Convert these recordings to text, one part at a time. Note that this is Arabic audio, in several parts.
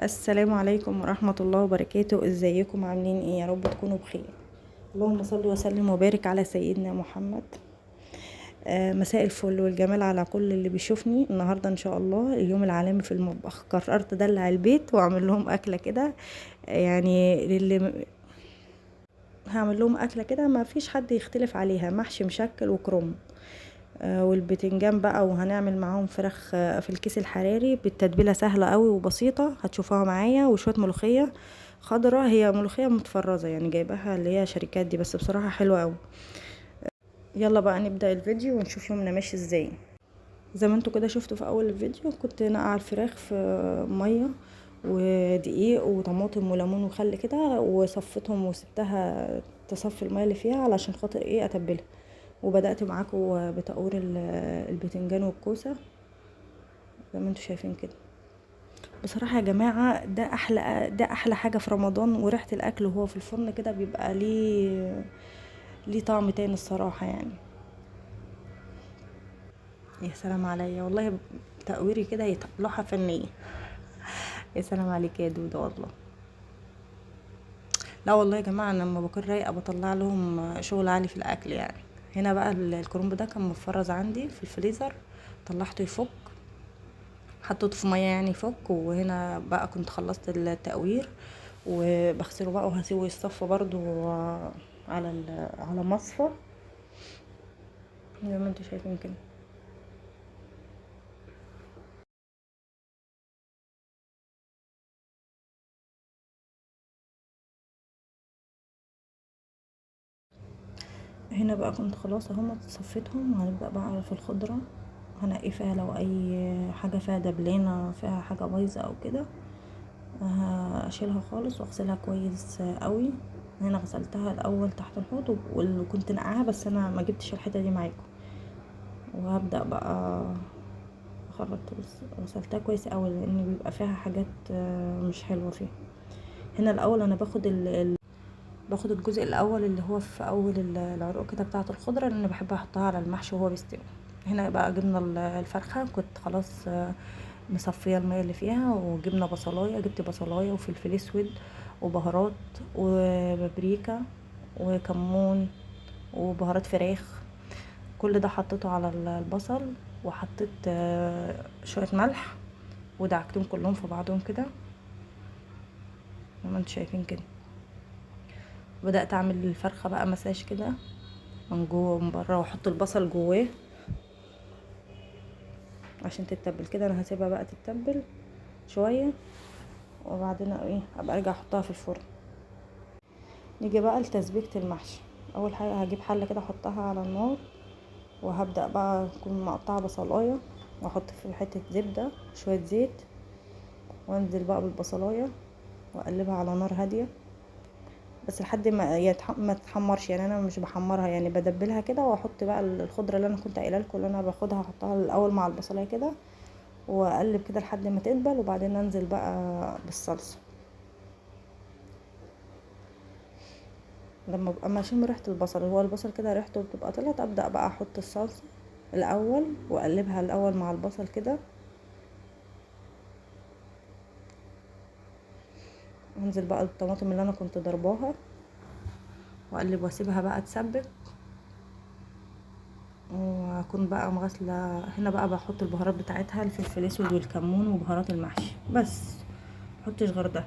السلام عليكم ورحمة الله وبركاته. ازيكم عاملين ايه؟ يا رب تكونوا بخير. اللهم صل وسلم وبارك على سيدنا محمد. مساء الفل والجمال على كل اللي بيشوفني النهاردة. ان شاء الله اليوم العالمي في المطبخ، قررت ادلع البيت واعمل لهم اكلة كده. يعني هعمل لهم اكلة كده ما فيش حد يختلف عليها، محشي مشكل وكرنب. والبتنجان بقى، وهنعمل معاهم فراخ في الكيس الحراري بالتتبيله، سهله قوي وبسيطه هتشوفوها معايا. وشويه ملوخيه خضراء، هي ملوخيه متفرزه يعني جايباها اللي هي شركات دي، بس بصراحه حلوه قوي. يلا بقى نبدا الفيديو ونشوف يومنا ماشي ازاي. زي ما انتوا كده شفتوا في اول الفيديو، كنت نقع الفراخ في ميه ودقيق وطماطم وليمون وخل كده، وصفتهم وسبتها تصفي الميه اللي فيها علشان خاطر ايه اتبلها. وبدات معاكم بتقور البتنجان والكوسه زي ما انتوا شايفين كده. بصراحة يا جماعة ده احلى حاجة في رمضان، وريحة الاكل وهو في الفرن كده بيبقى ليه طعم تاني الصراحة يعني. يا سلام عليا والله، تقويري كده لوحة فنية. يا سلام عليك يا دودة والله. لا والله يا جماعة، انا لما بكون رايقة بطلع لهم شغل عالي في الاكل يعني. هنا بقى الكرنب ده كان مفرز عندي في الفريزر، طلعته يفك، حطيته في ميه يعني يفك. وهنا بقى كنت خلصت التقوير وبغسله بقى وهسيبه يصفى برضو على مصفى زي ما انتوا شايفين كده. هنا بقى كنت خلاص اهم صفيتهم، هنبدأ بقى في الخضرة. هنقي فيها لو اي حاجة فيها دبلانة، فيها حاجة بايظة او كده، هشيلها خالص واغسلها كويس قوي. هنا غسلتها الاول تحت الحوض وكنت نقعها، بس انا ما جبتش الحتة دي معاكم. وهبدأ بقى خرجت، بس غسلتها كويس قوي لان بيبقى فيها حاجات مش حلوه فيها. هنا الاول انا باخد الجزء الاول اللي هو في اول العروق كده بتاعه الخضره، لان بحب احطها على المحشي وهو بيستوي. هنا بقى جبنا الفرخه، كنت خلاص مصفيه الميه اللي فيها، وجبنا بصلايه، جبت بصلايه وفلفل اسود وبهارات وبابريكا وكمون وبهارات فراخ. كل ده حطيته على البصل، وحطيت شويه ملح، ودعكتهم كلهم في بعضهم كده زي ما انتوا شايفين كده. بدأت اعمل الفرخة بقى مساج كده من جوه ومن بره، واحط البصل جواه عشان تتبل كده. انا هسيبها بقى تتبل شوية، وبعدين ايه ابقى ارجع احطها في الفرن. نيجي بقى لتسبيكة المحشي. اول حاجة هجيب حلة كده احطها على النار، وهبدأ بقى اكون مقطعة بصلاية، واحط في حتة زبدة شوية زيت، وانزل بقى بالبصلاية واقلبها على نار هادية، بس لحد ما تتحمرش يعني. انا مش بحمرها يعني، بدبلها كده، واحط بقى الخضره اللي انا كنت قايله لكم اللي انا باخدها احطها الاول مع البصلايه كده، واقلب كده لحد ما تدبل، وبعدين انزل بقى بالصلصه. لما ابقى اشم ريحه البصل، هو البصل كده ريحته بتبقى طلعت، ابدا بقى احط الصلصه الاول واقلبها الاول مع البصل كده. انزل بقى الطماطم اللي انا كنت ضرباها واقلب واسيبها بقى تسبك. واكون بقى مغسله. هنا بقى بحط البهارات بتاعتها، الفلفل الاسود والكمون وبهارات المحشي بس، محطش غير ده.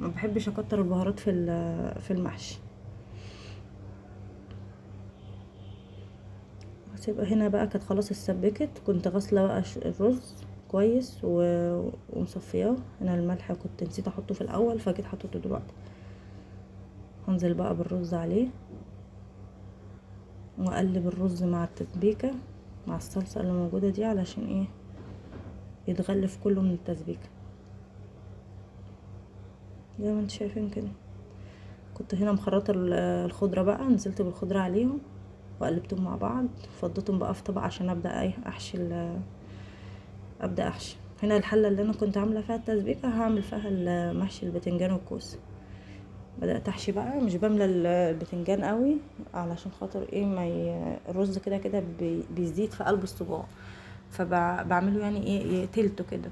ما بحبش اكتر البهارات في المحشي. هسيبها هنا بقى. كانت خلاص اتسبكت، كنت غاسله بقى الرز كويس ومصفياه. هنا الملح كنت نسيت احطه في الاول، فجيت حطيته دلوقتي. هنزل بقى بالرز عليه، واقلب الرز مع التسبيكه مع الصلصه اللي موجوده دي، علشان ايه يتغلف كله من التسبيكه زي ما انتم شايفين كده. كنت هنا مخرطه الخضره بقى، نزلت بالخضره عليهم وقلبتهم مع بعض، فضيتهم بقى في طبق عشان ابدا ايه احشي ابدا احشي. هنا الحله اللي انا كنت عامله فيها التسبيكه هعمل فيها محشي البتنجان والكوسه. بدات احشي بقى، مش بملى البتنجان قوي علشان خاطر ايه ما الرز كده كده بيزيد في قلب الصباع، فبعمله يعني ايه تلته كده.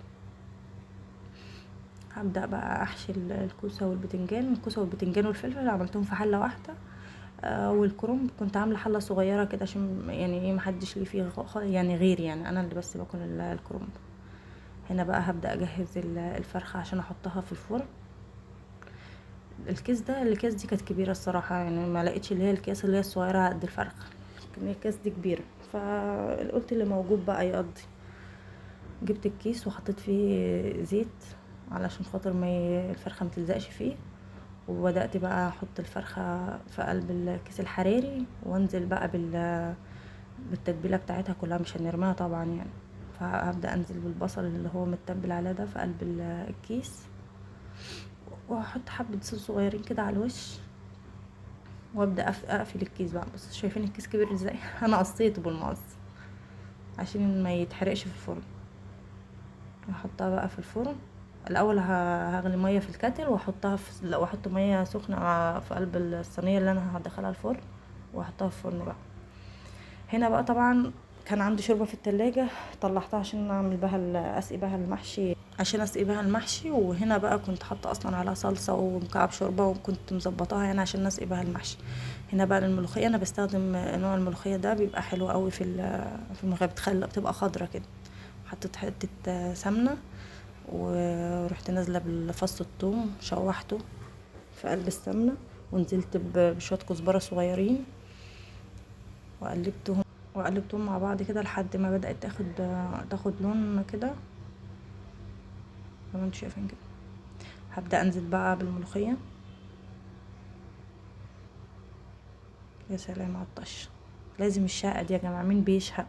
هبدأ بقى احشي الكوسة والبتنجان. الكوسة والبتنجان والفلفل عملتهم في حلة واحدة. والكرنب كنت عاملة حلة صغيرة كده عشان يعني ايه محدش ليه فيه يعني غير يعني انا اللي بس باكل الكرنب. هنا بقى هبدأ اجهز الفرخة عشان احطها في الفرن. الاكياس دي كانت كبيرة الصراحة، يعني ما لقيتش اللي هي الاكياس اللي هي الصغيرة قد الفرخة، لكن الاكياس دي كبيرة، فقلت اللي موجود بقى يقضي. جبت الكيس وحطيت فيه زيت علشان خاطر ما الفرخة متلزقش فيه، وبدأت بقى احط الفرخة في قلب الكيس الحراري وانزل بقى بالتتبيلة بتاعتها كلها، مش هنرميها طبعا يعني. فهبدأ انزل بالبصل اللي هو متبل عليه ده في قلب الكيس، وهحط حبة صوص صغيرين كده على الوش، وابدأ اقفل الكيس بقى. بس شايفين الكيس كبير ازاي؟ انا قصيته بالمقص عشان ما يتحرقش في الفرن. هحطها بقى في الفرن. الاول هغلي ميه في الكاتل واحطها واحط ميه سخنه في قلب الصينيه اللي انا هدخلها الفرن، واحطها في الفرن بقى. هنا بقى طبعا كان عندي شوربه في التلاجة، طلعتها عشان اعمل بها اسقي بها المحشي، وهنا بقى كنت حاطه اصلا عليها صلصه ومكعب شوربه، وكنت مظبطاها يعني عشان نسقي بها المحشي. هنا بقى الملوخيه، انا بستخدم نوع الملوخيه ده بيبقى حلو قوي في الملوخيه، بتبقى خضره كده. حطيت حته سمنه، ورحت نازله بالفص الثوم شوحته في قلب السمنه، ونزلت بشويه كزبره صغيرين، وقلبتهم مع بعض كده لحد ما بدأت تاخد لون كده زي ما انتوا شايفين كده. هبدأ انزل بقى بالملوخيه. يا سلام على الطش، لازم الشقه دي يا جماعه، مين بيشهق؟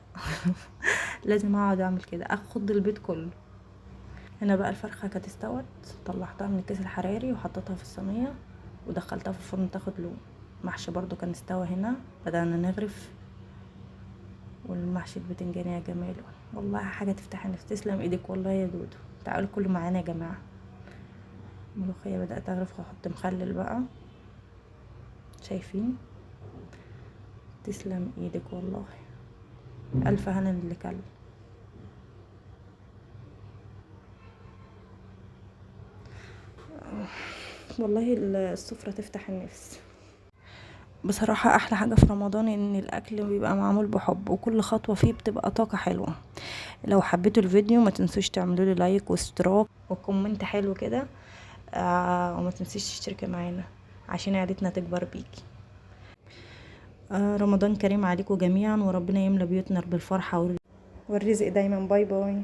لازم اقعد اعمل كده اخد البيت كله. هنا بقى الفرخه كانت استوت، طلعتها من الكيس الحراري وحطيتها في الصينيه ودخلتها في الفرن تاخد لون. محشي برضو كان استوى. هنا بدأنا نغرف، والمحشي البتنجان يا جماله، والله حاجه تفتح النفس. تسلم ايدك والله يا دودو. تعالوا كله معانا يا جماعه. الملوخيه بدأت اغرف واحط مخلل بقى، شايفين؟ تسلم ايدك والله، الف هنا اللي كل. والله السفرة تفتح النفس. بصراحة احلى حاجة في رمضان ان الاكل بيبقى معمول بحب، وكل خطوة فيه بتبقى طاقة حلوة. لو حبيتوا الفيديو ما تنسوش تعملوا لي لايك واشتراك وكومنت حلو كده. وما تنسيش تشتركي معانا عشان عيلتنا تكبر بيكي. رمضان كريم عليكم جميعا، وربنا يملى بيوتنا بالفرحة والرزق دايما. باي باي.